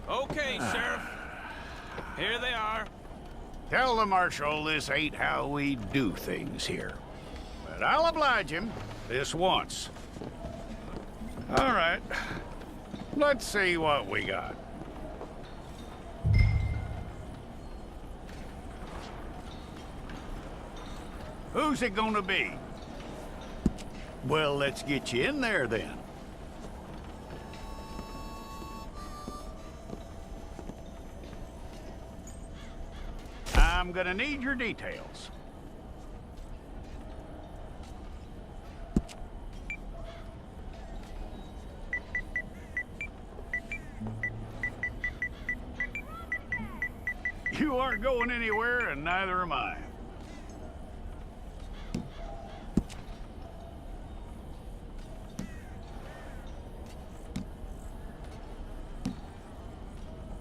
Okay, Sheriff. Here they are. Tell the Marshal this ain't how we do things here. But I'll oblige him this once. All right. Let's see what we got. Who's it gonna be? Well, let's get you in there then. I'm gonna need your details. You aren't going anywhere, and neither am I.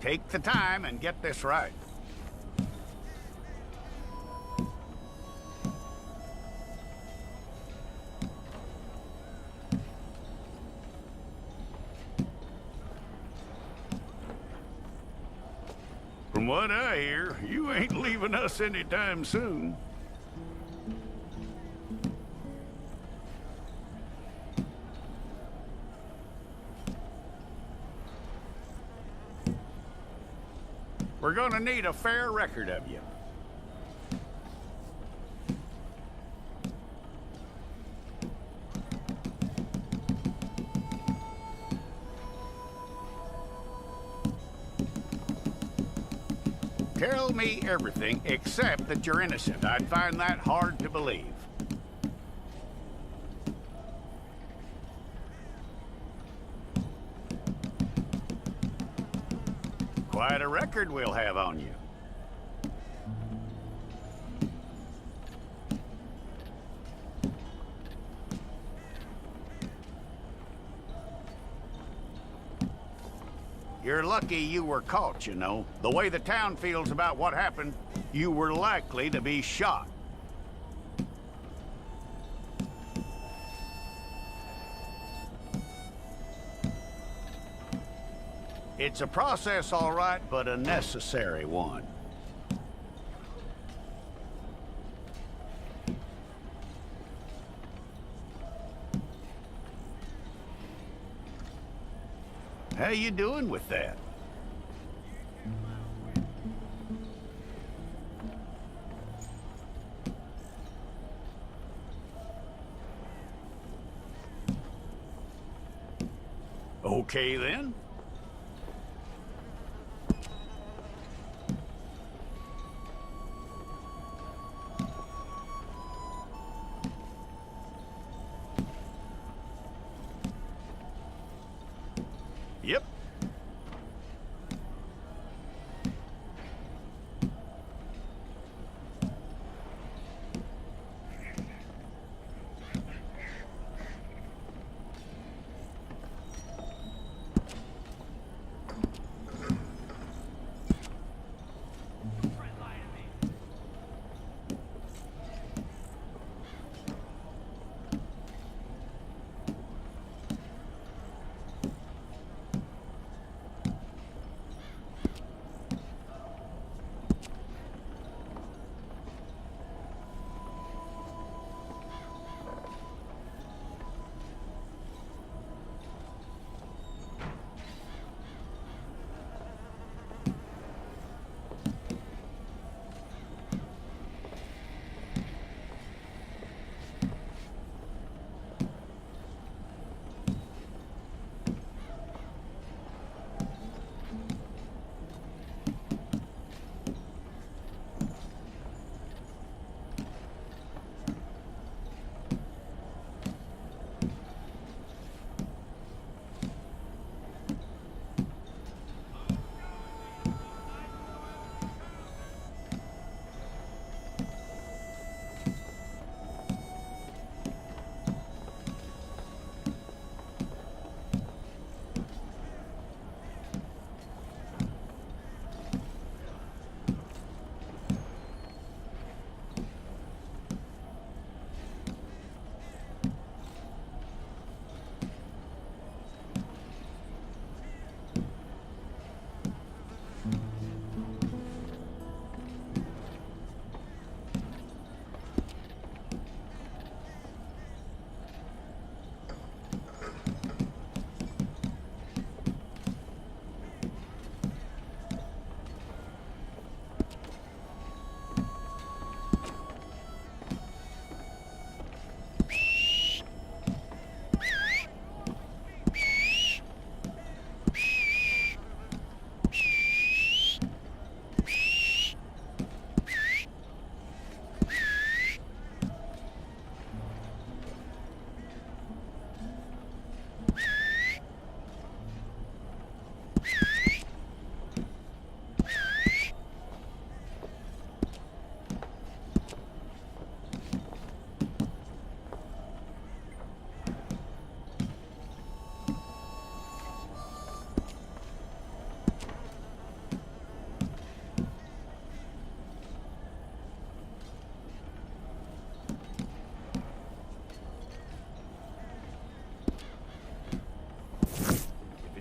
Take the time and get this right. From what I hear, you ain't leaving us anytime soon. We're gonna need a fair record of you. Tell me everything except that you're innocent. I'd find that hard to believe. Quite a record we'll have on you. You're lucky you were caught, you know. The way the town feels about what happened, you were likely to be shot. It's a process, all right, but a necessary one. How you doing with that? Okay, then. Yep.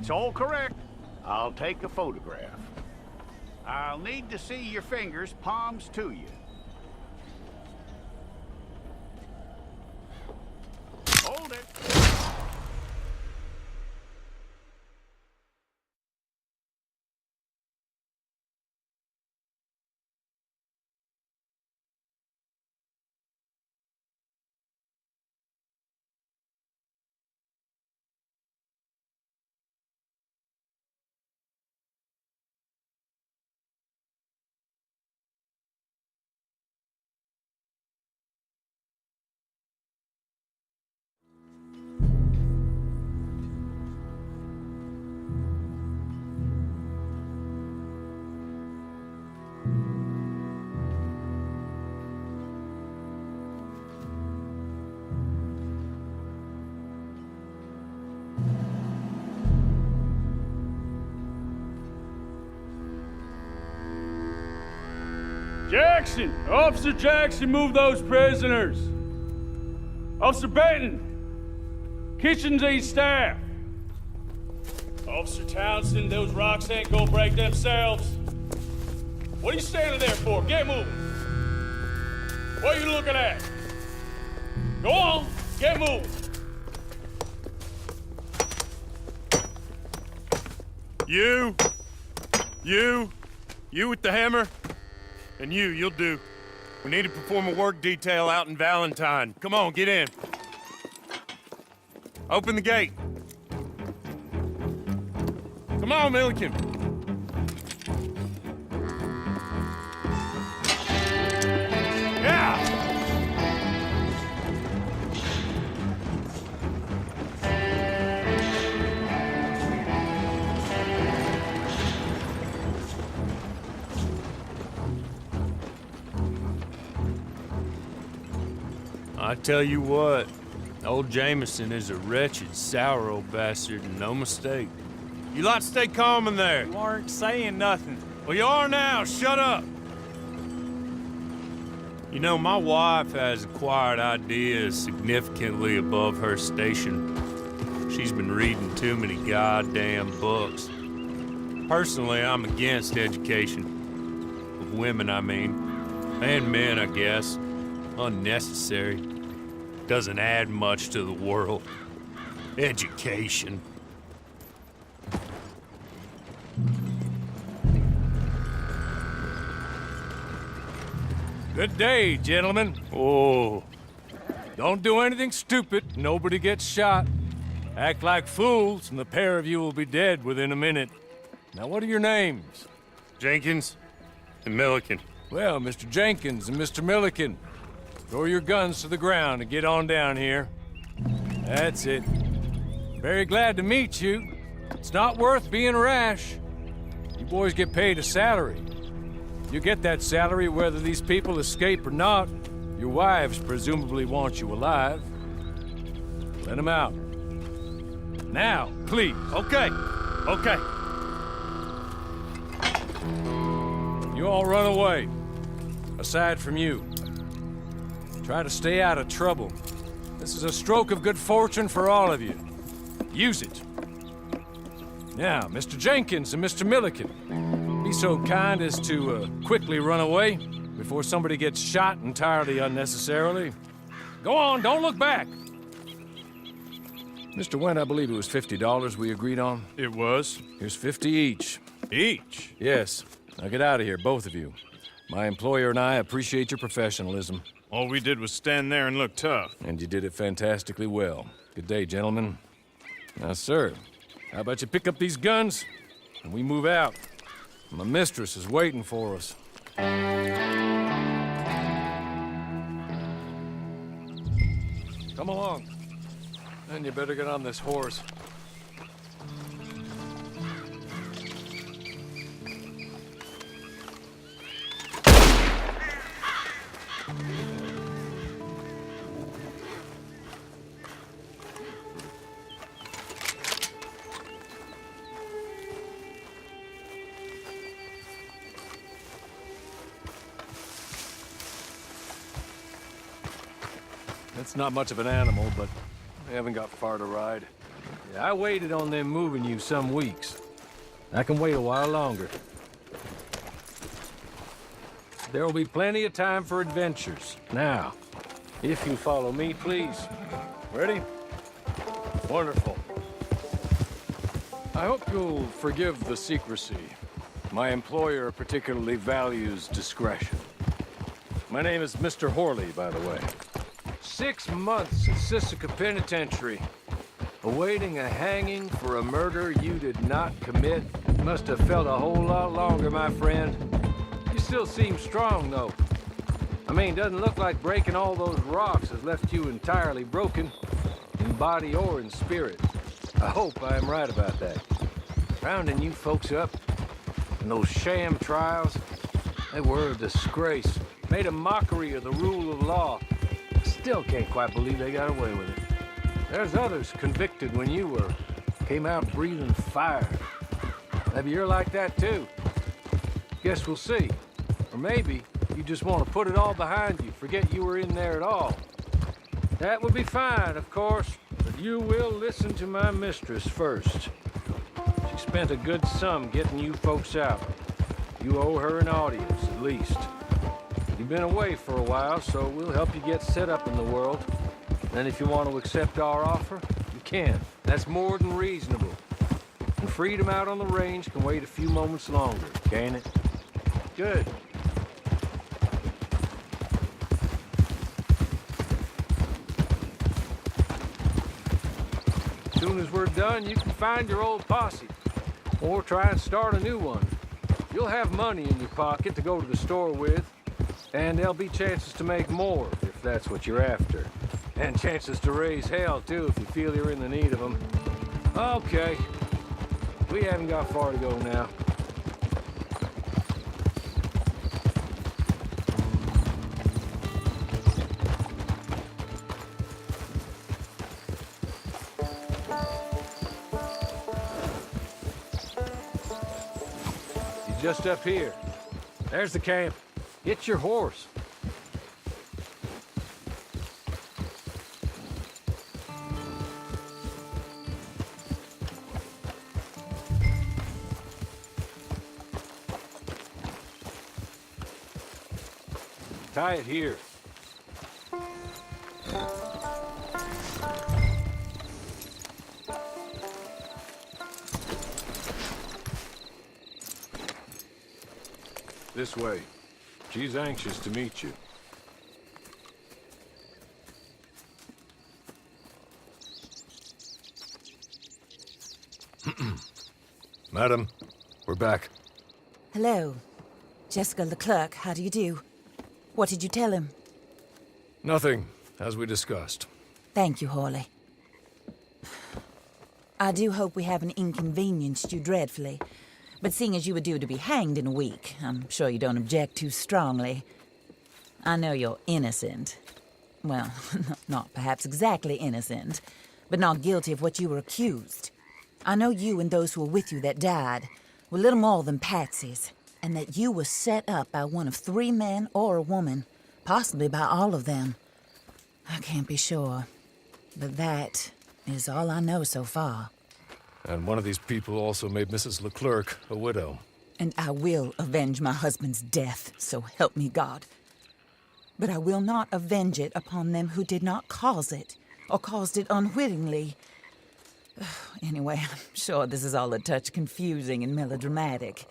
That's all correct. I'll take a photograph. I'll need to see your fingers, palms to you. Hold it. Jackson! Officer Jackson, move those prisoners! Officer Benton! Kitchens aid staff! Officer Townsend, those rocks ain't gonna break themselves. What are you standing there for? Get moving! What are you looking at? Go on, get moving! You with the hammer? And you'll do. We need to perform a work detail out in Valentine. Come on, get in. Open the gate. Come on, Milliken. Yeah! I tell you what, old Jameson is a wretched, sour old bastard, and no mistake. You lot stay calm in there. You aren't saying nothing. Well, you are now. Shut up. You know, my wife has acquired ideas significantly above her station. She's been reading too many goddamn books. Personally, I'm against education. Of women, I mean. And men, I guess. Unnecessary. Doesn't add much to the world. Education. Good day, gentlemen. Oh. Don't do anything stupid. Nobody gets shot. Act like fools, and the pair of you will be dead within a minute. Now, what are your names? Jenkins and Milliken. Well, Mr. Jenkins and Mr. Milliken, throw your guns to the ground and get on down here. That's it. Very glad to meet you. It's not worth being rash. You boys get paid a salary. You get that salary whether these people escape or not. Your wives presumably want you alive. Let them out. Now, please. Okay. Okay. You all run away. Aside from you. Try to stay out of trouble. This is a stroke of good fortune for all of you. Use it. Now, Mr. Jenkins and Mr. Milliken, be so kind as to quickly run away before somebody gets shot entirely unnecessarily. Go on, don't look back. Mr. Wendt, I believe it was $50 we agreed on. It was. Here's 50 each. Each? Yes. Now get out of here, both of you. My employer and I appreciate your professionalism. All we did was stand there and look tough. And you did it fantastically well. Good day, gentlemen. Now, sir, how about you pick up these guns and we move out? My mistress is waiting for us. Come along. Then you better get on this horse. It's not much of an animal, but we haven't got far to ride. I waited on them moving you some weeks. I can wait a while longer. There will be plenty of time for adventures. Now, if you follow me, please. Ready? Wonderful. I hope you'll forgive the secrecy. My employer particularly values discretion. My name is Mr. Horley, by the way. 6 months at Sisika Penitentiary, awaiting a hanging for a murder you did not commit. Must have felt a whole lot longer, my friend. You still seem strong, though. I mean, doesn't look like breaking all those rocks has left you entirely broken, in body or in spirit. I hope I am right about that. Rounding you folks up, and those sham trials, they were a disgrace. Made a mockery of the rule of law. Still can't quite believe they got away with it. There's others convicted when you were. Came out breathing fire. Maybe you're like that too. Guess we'll see. Or maybe you just want to put it all behind you, forget you were in there at all. That would be fine, of course, but you will listen to my mistress first. She spent a good sum getting you folks out. You owe her an audience, at least. You've been away for a while, so we'll help you get set up in the world. And if you want to accept our offer, you can. That's more than reasonable. And freedom out on the range can wait a few moments longer, can't it? Good. As soon as we're done, you can find your old posse. Or try and start a new one. You'll have money in your pocket to go to the store with. And there'll be chances to make more, if that's what you're after. And chances to raise hell, too, if you feel you're in the need of them. Okay. We haven't got far to go now. He's just up here. There's the camp. Get your horse. Tie it here. This way. She's anxious to meet you. Madam, we're back. Hello. Jessica Leclerc, how do you do? What did you tell him? Nothing, as we discussed. Thank you, Horley. I do hope we haven't inconvenienced you dreadfully. But seeing as you were due to be hanged in a week, I'm sure you don't object too strongly. I know you're innocent. Well, not perhaps exactly innocent, but not guilty of what you were accused. I know you and those who were with you that died were little more than patsies, and that you were set up by one of 3 men or a woman, possibly by all of them. I can't be sure, but that is all I know so far. And one of these people also made Mrs. Leclerc a widow. And I will avenge my husband's death, so help me God. But I will not avenge it upon them who did not cause it, or caused it unwittingly. Anyway, I'm sure this is all a touch confusing and melodramatic.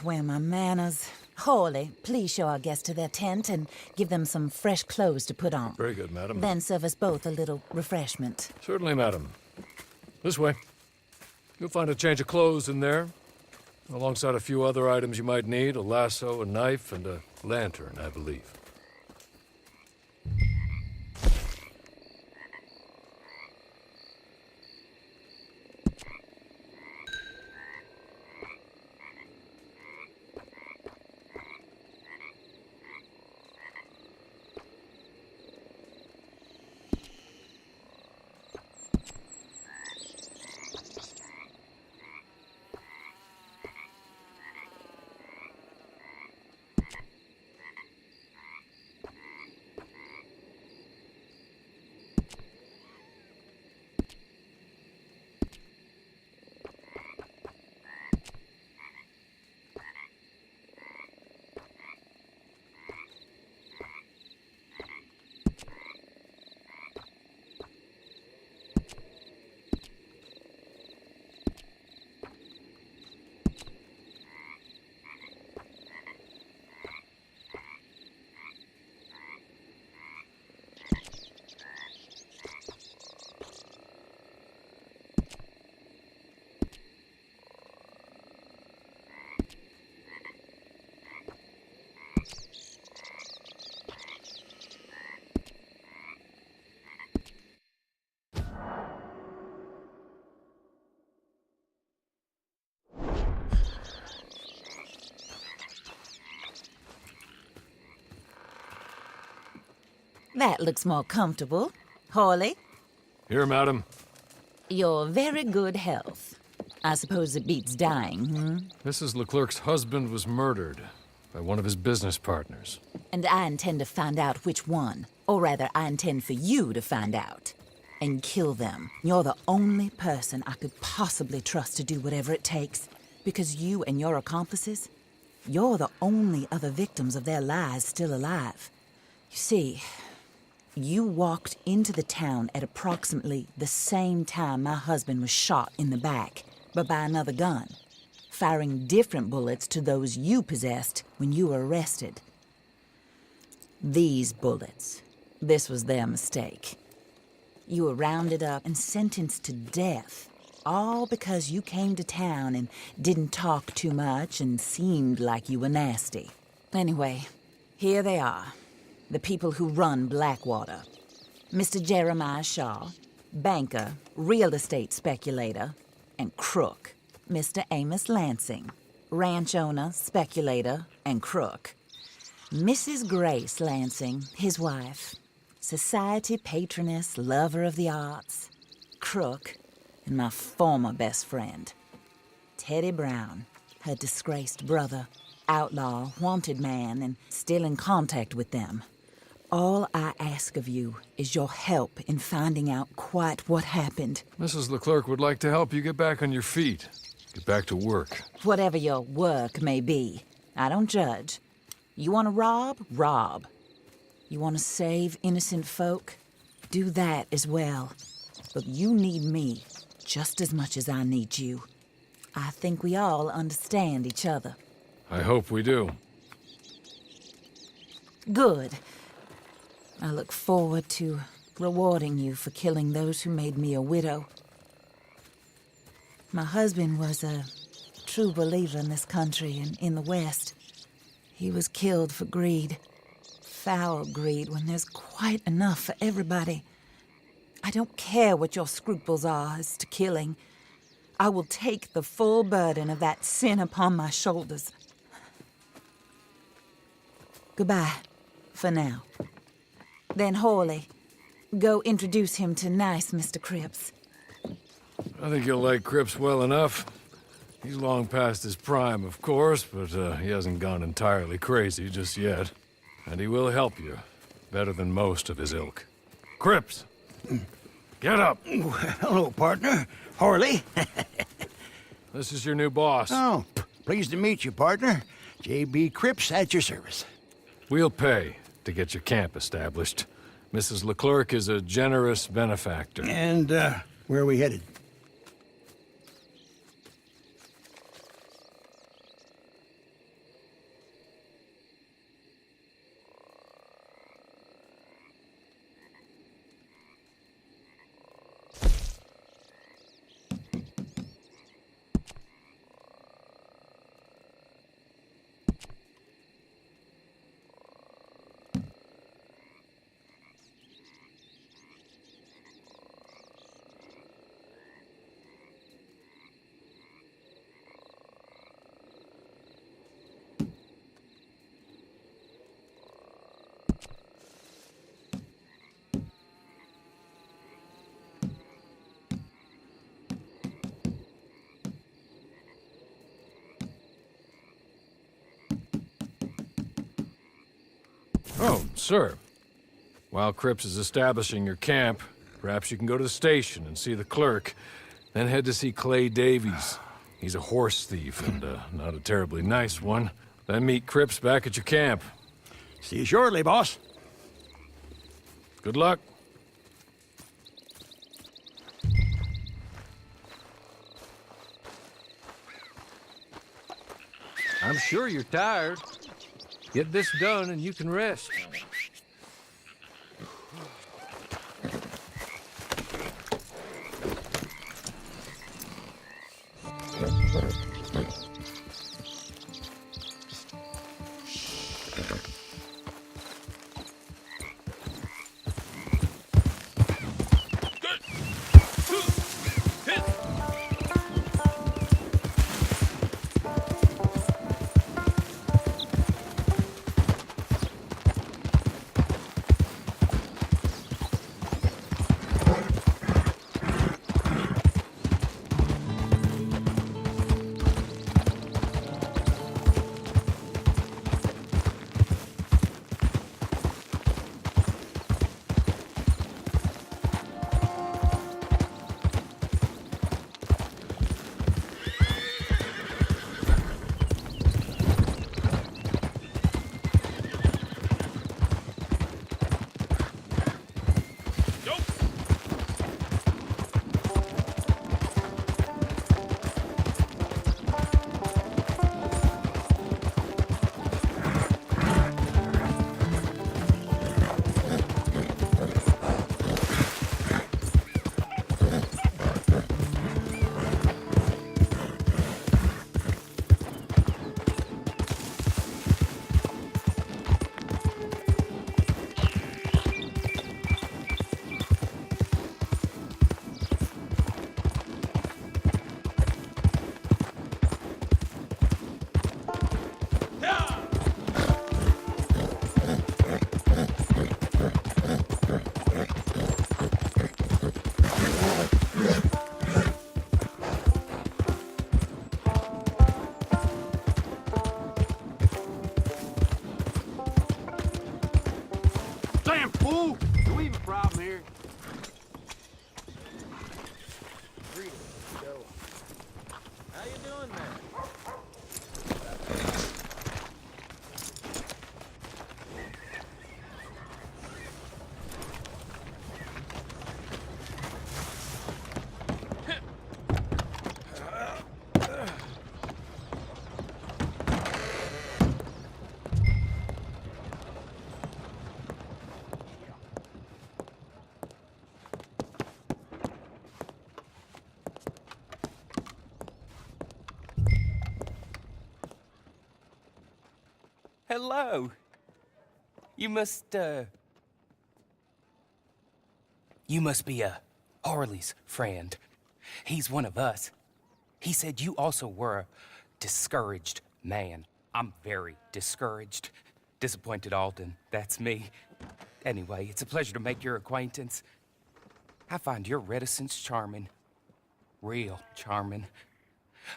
Where are my manners? Horley, please show our guests to their tent and give them some fresh clothes to put on. Very good, madam. Then serve us both a little refreshment. Certainly, madam. This way. You'll find a change of clothes in there, alongside a few other items you might need, a lasso, a knife, and a lantern, I believe. That looks more comfortable. Hawley, Here, madam. your very good health. I suppose it beats dying, hmm? Mrs. Leclerc's husband was murdered by one of his business partners. And I intend to find out which one. Or rather, I intend for you to find out. And kill them. You're the only person I could possibly trust to do whatever it takes. Because you and your accomplices, you're the only other victims of their lies still alive. You see, you walked into the town at approximately the same time my husband was shot in the back, but by another gun, firing different bullets to those you possessed when you were arrested. These bullets, this was their mistake. You were rounded up and sentenced to death, all because you came to town and didn't talk too much and seemed like you were nasty. Anyway, here they are, the people who run Blackwater. Mr. Jeremiah Shaw, banker, real estate speculator, and crook. Mr. Amos Lansing, ranch owner, speculator, and crook. Mrs. Grace Lansing, his wife, society patroness, lover of the arts, crook, and my former best friend, Teddy Brown, her disgraced brother, outlaw, wanted man, and still in contact with them. All I ask of you is your help in finding out quite what happened. Mrs. Leclerc would like to help you get back on your feet. Get back to work. Whatever your work may be, I don't judge. You want to rob? Rob. You want to save innocent folk? Do that as well. But you need me just as much as I need you. I think we all understand each other. I hope we do. Good. I look forward to rewarding you for killing those who made me a widow. My husband was a true believer in this country and in the West. He was killed for greed. Foul greed when there's quite enough for everybody. I don't care what your scruples are as to killing. I will take the full burden of that sin upon my shoulders. Goodbye, for now. Then Hawley, go introduce him to nice Mr. Cripps. I think you'll like Cripps well enough. He's long past his prime, of course, but he hasn't gone entirely crazy just yet. And he will help you, better than most of his ilk. Cripps! Get up! Hello, partner. Harley. This is your new boss. Oh, pleased to meet you, partner. J.B. Cripps at your service. We'll pay to get your camp established. Mrs. Leclerc is a generous benefactor. And, where are we headed? Oh, sir. While Cripps is establishing your camp, perhaps you can go to the station and see the clerk, then head to see Clay Davies. He's a horse thief, and not a terribly nice one. Then meet Cripps back at your camp. See you shortly, boss. Good luck. I'm sure you're tired. Get this done and you can rest. Hello. You must be Harley's friend. He's one of us. He said you also were a discouraged man. I'm very discouraged. Disappointed Alden, that's me. Anyway, it's a pleasure to make your acquaintance. I find your reticence charming. Real charming.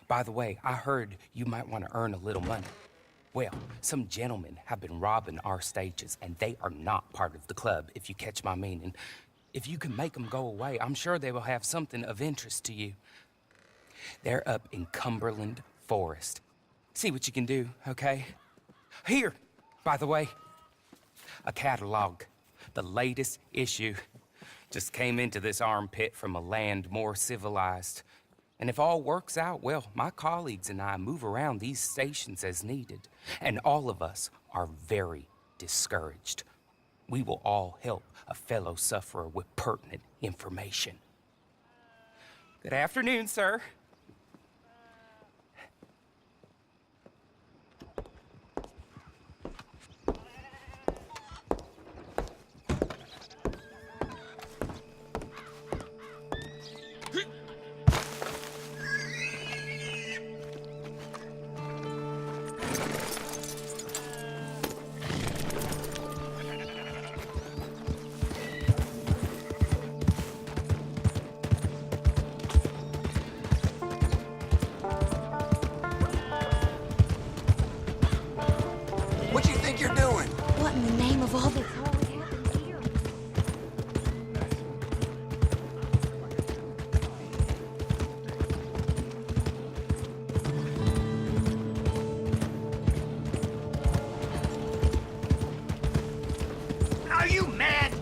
By the way, I heard you might want to earn a little money. Well, some gentlemen have been robbing our stages, and they are not part of the club, if you catch my meaning. If you can make them go away, I'm sure they will have something of interest to you. They're up in Cumberland Forest. See what you can do, okay? Here, by the way, a catalog. The latest issue. Just came into this armpit from a land more civilized. And if all works out, well, my colleagues and I move around these stations as needed. And all of us are very discouraged. We will all help a fellow sufferer with pertinent information. Good afternoon, sir. What do you think you're doing? What in the name of all that's holy happened here? Are you mad?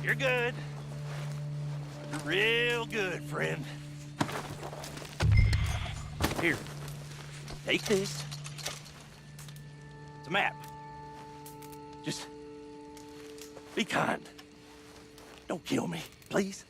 You're good. You're real good, friend. Here, take this. It's a map. Just be kind. Don't kill me, please.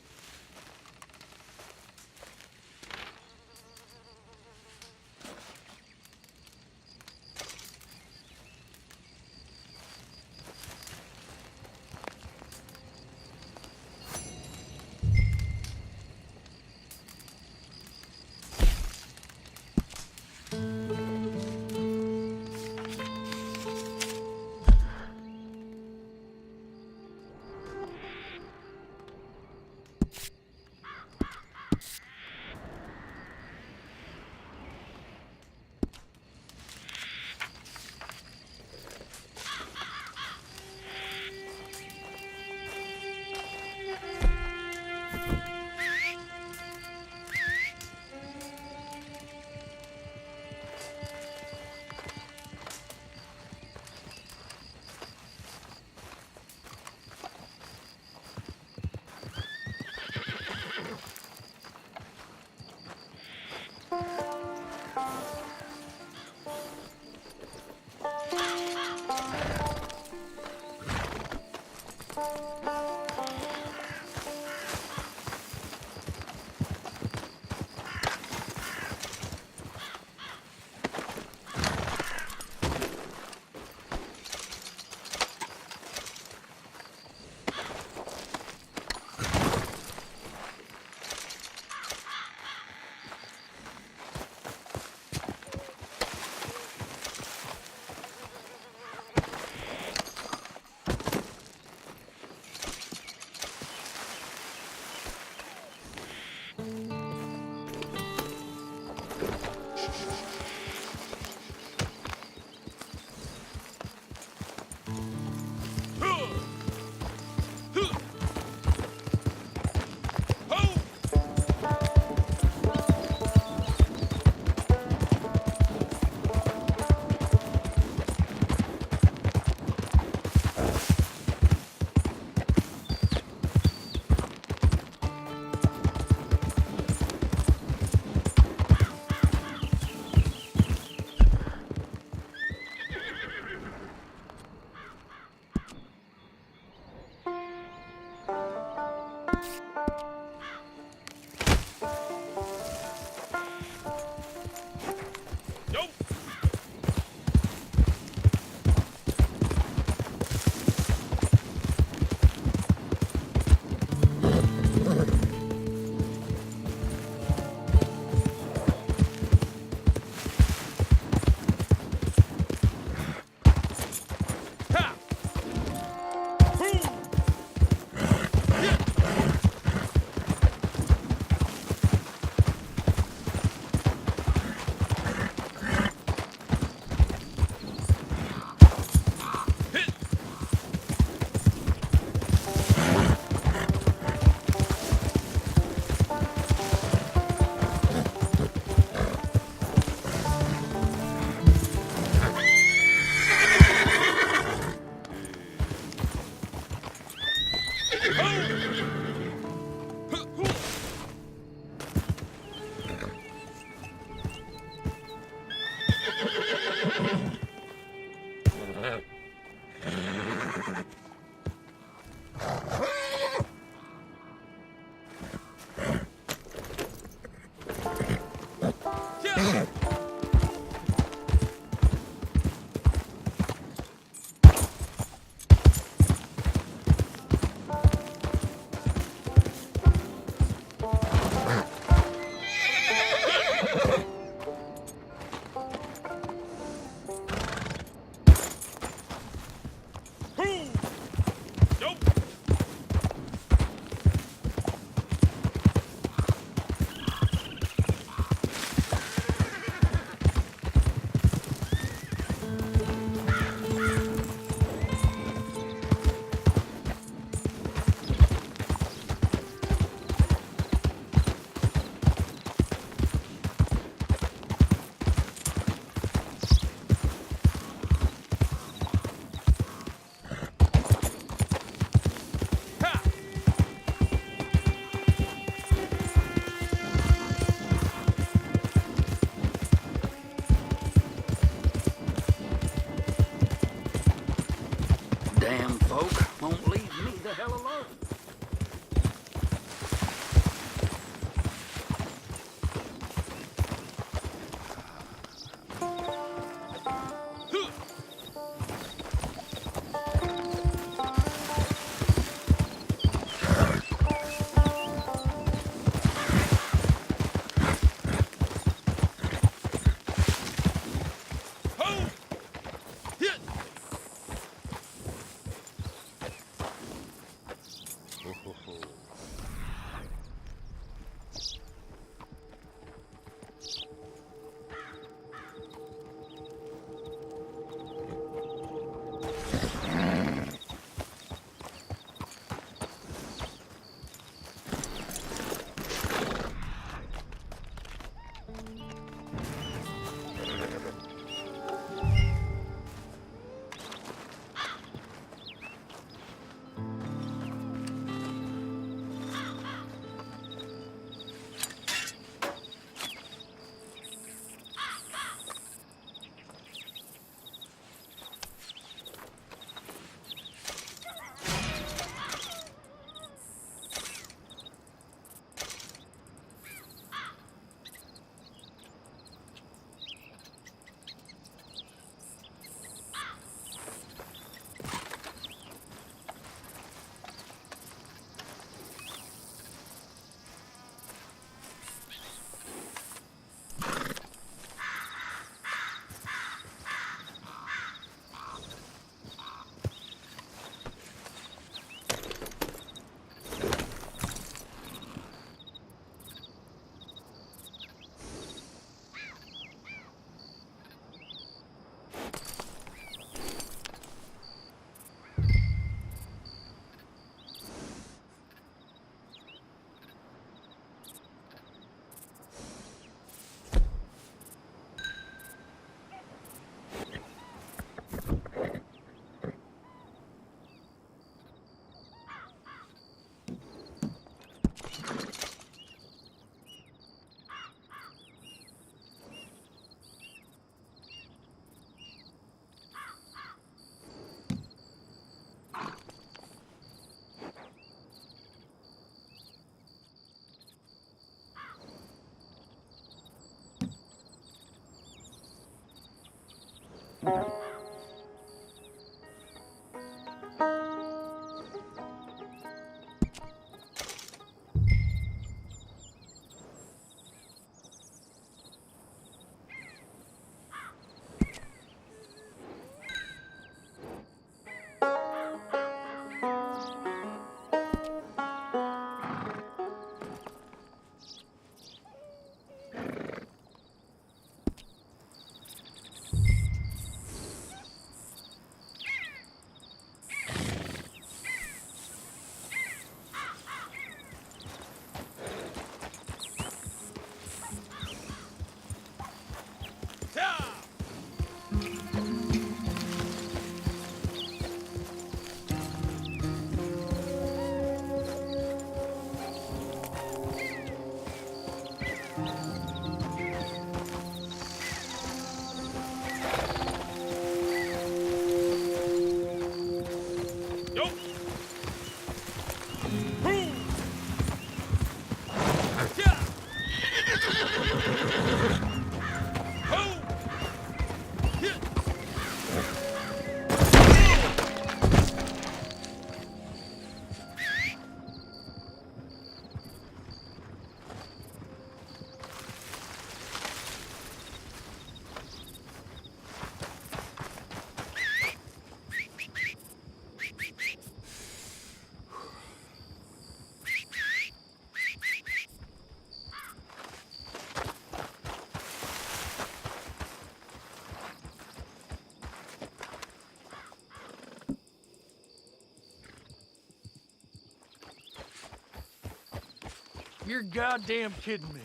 You're goddamn kidding me.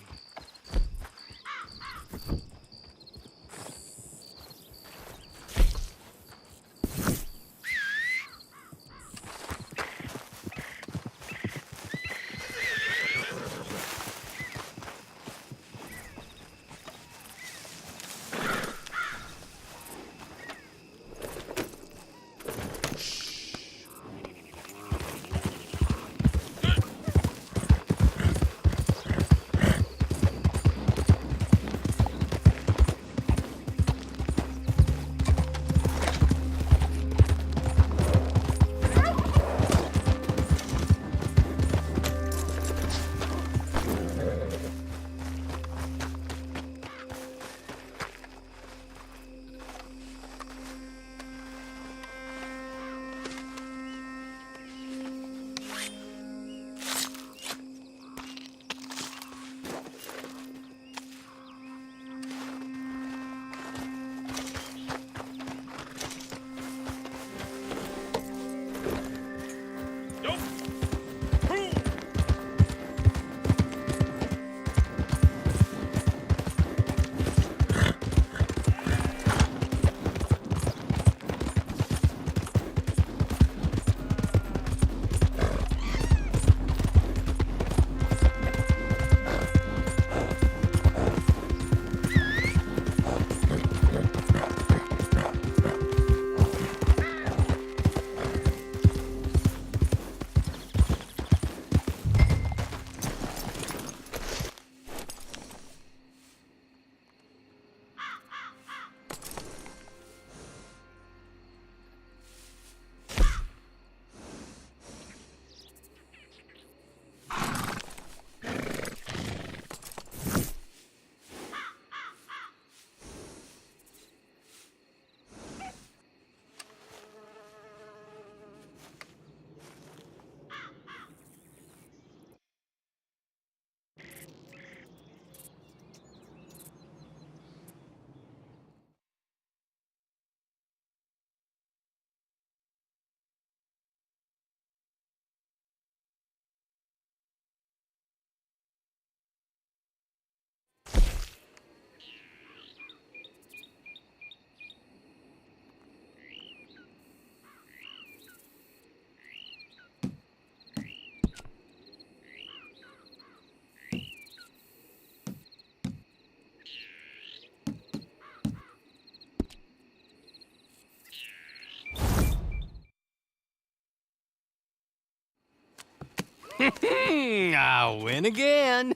I'll win again.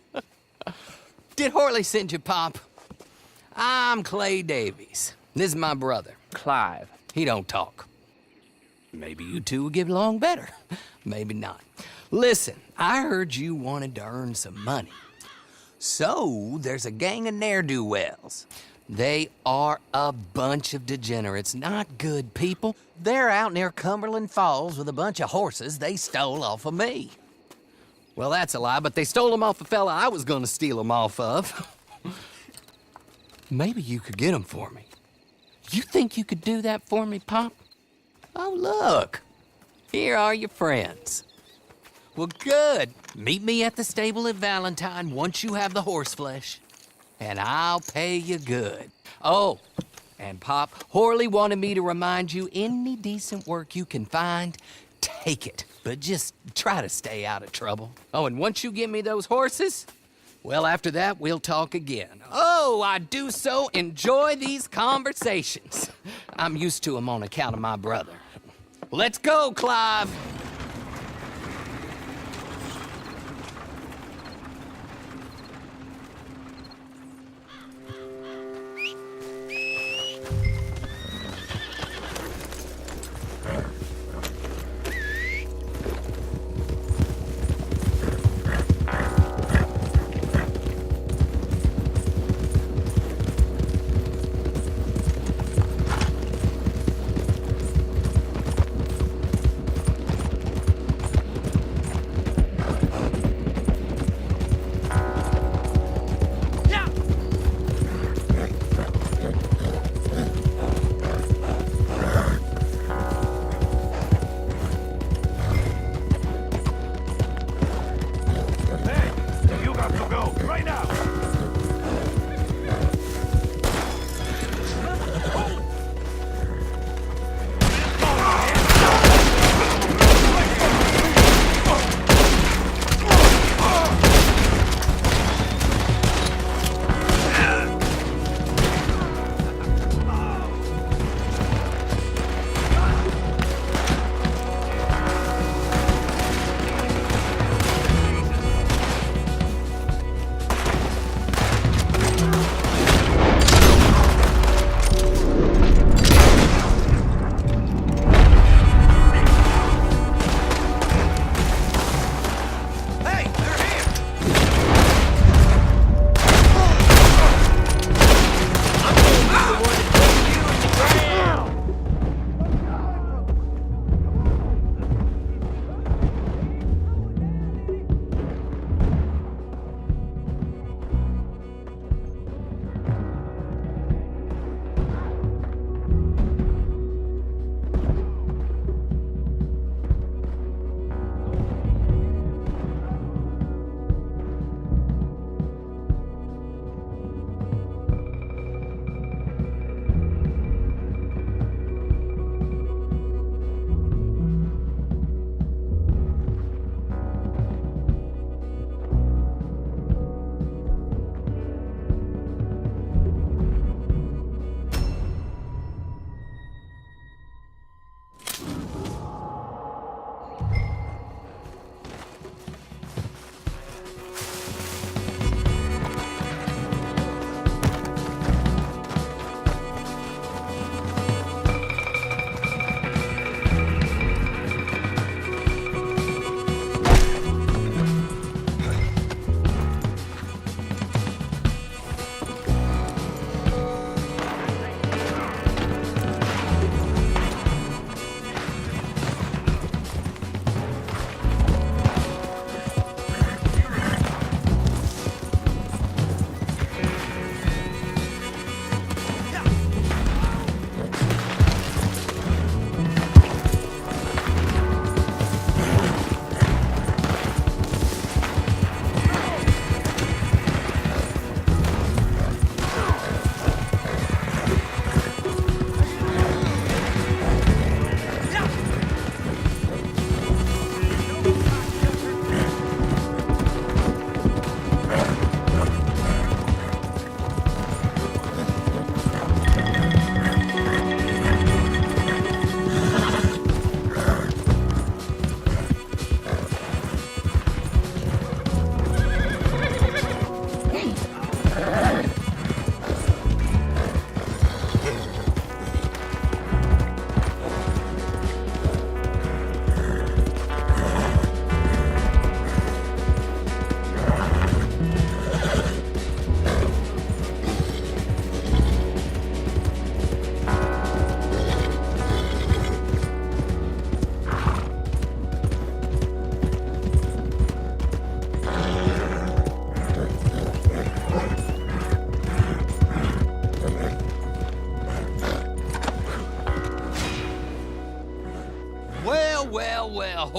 Did Horley send you, Pop? I'm Clay Davies. This is my brother, Clive. He don't talk. Maybe you two will get along better. Maybe not. Listen, I heard you wanted to earn some money. So, there's a gang of ne'er-do-wells. They are a bunch of degenerates, not good people. They're out near Cumberland Falls with a bunch of horses they stole off of me. Well, that's a lie, but they stole them off a fella I was gonna steal them off of. Maybe you could get them for me. You think you could do that for me, Pop? Oh, look. Here are your friends. Well, good. Meet me at the stable at Valentine once you have the horse flesh, and I'll pay you good. Oh, and Pop, Horley wanted me to remind you, any decent work you can find, take it. But just try to stay out of trouble. Oh, and once you give me those horses, well, after that, we'll talk again. Oh, I do so enjoy these conversations. I'm used to them on account of my brother. Let's go, Clive.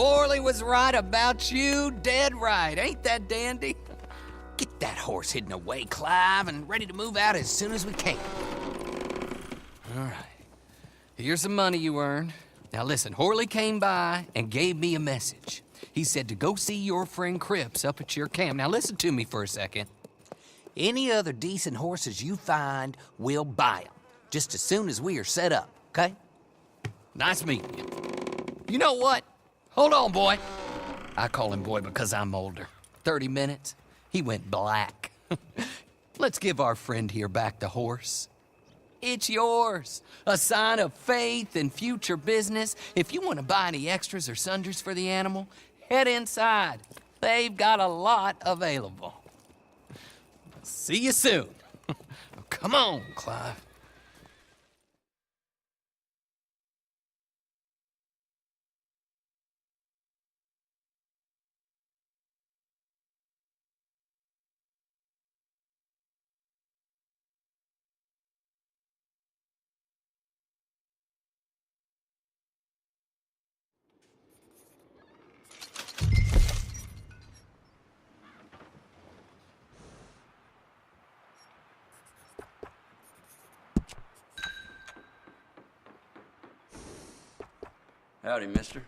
Orley was right about you, dead right. Ain't that dandy? Get that horse hidden away, Clive, and ready to move out as soon as we can. All right. Here's the money you earned. Now listen, Horley came by and gave me a message. He said to go see your friend Cripps up at your camp. Now listen to me for a second. Any other decent horses you find, we'll buy them. Just as soon as we are set up, okay? Nice meeting you. You know what? Hold on, boy. I call him boy because I'm older. 30 minutes, he went black. Let's give our friend here back the horse. It's yours. A sign of faith and future business. If you want to buy any extras or sundries for the animal, head inside. They've got a lot available. See you soon. Come on, Clive. Howdy, mister.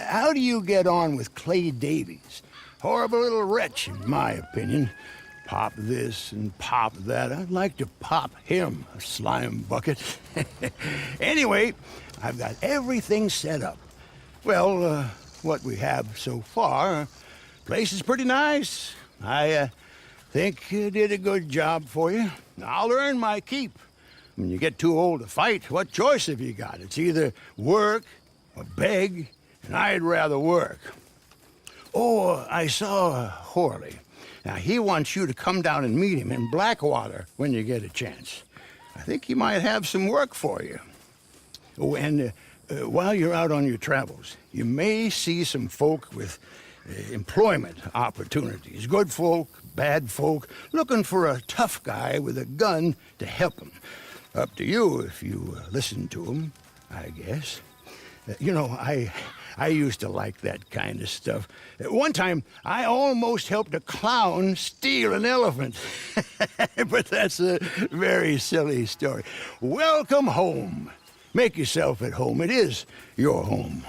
how do you get on with Clay Davies? Horrible little wretch, in my opinion. Pop this and pop that. I'd like to pop him, a slime bucket. Anyway, I've got everything set up. Well, what we have so far, place is pretty nice. I think you did a good job for you. I'll earn my keep. When you get too old to fight, what choice have you got? It's either work or beg, and I'd rather work. Oh, I saw Horley. Now, he wants you to come down and meet him in Blackwater when you get a chance. I think he might have some work for you. Oh, and while you're out on your travels, you may see some folk with employment opportunities. Good folk, bad folk, looking for a tough guy with a gun to help them. Up to you if you listen to them, I guess. You know, I used to like that kind of stuff. One time, I almost helped a clown steal an elephant. But that's a very silly story. Welcome home. Make yourself at home. It is your home.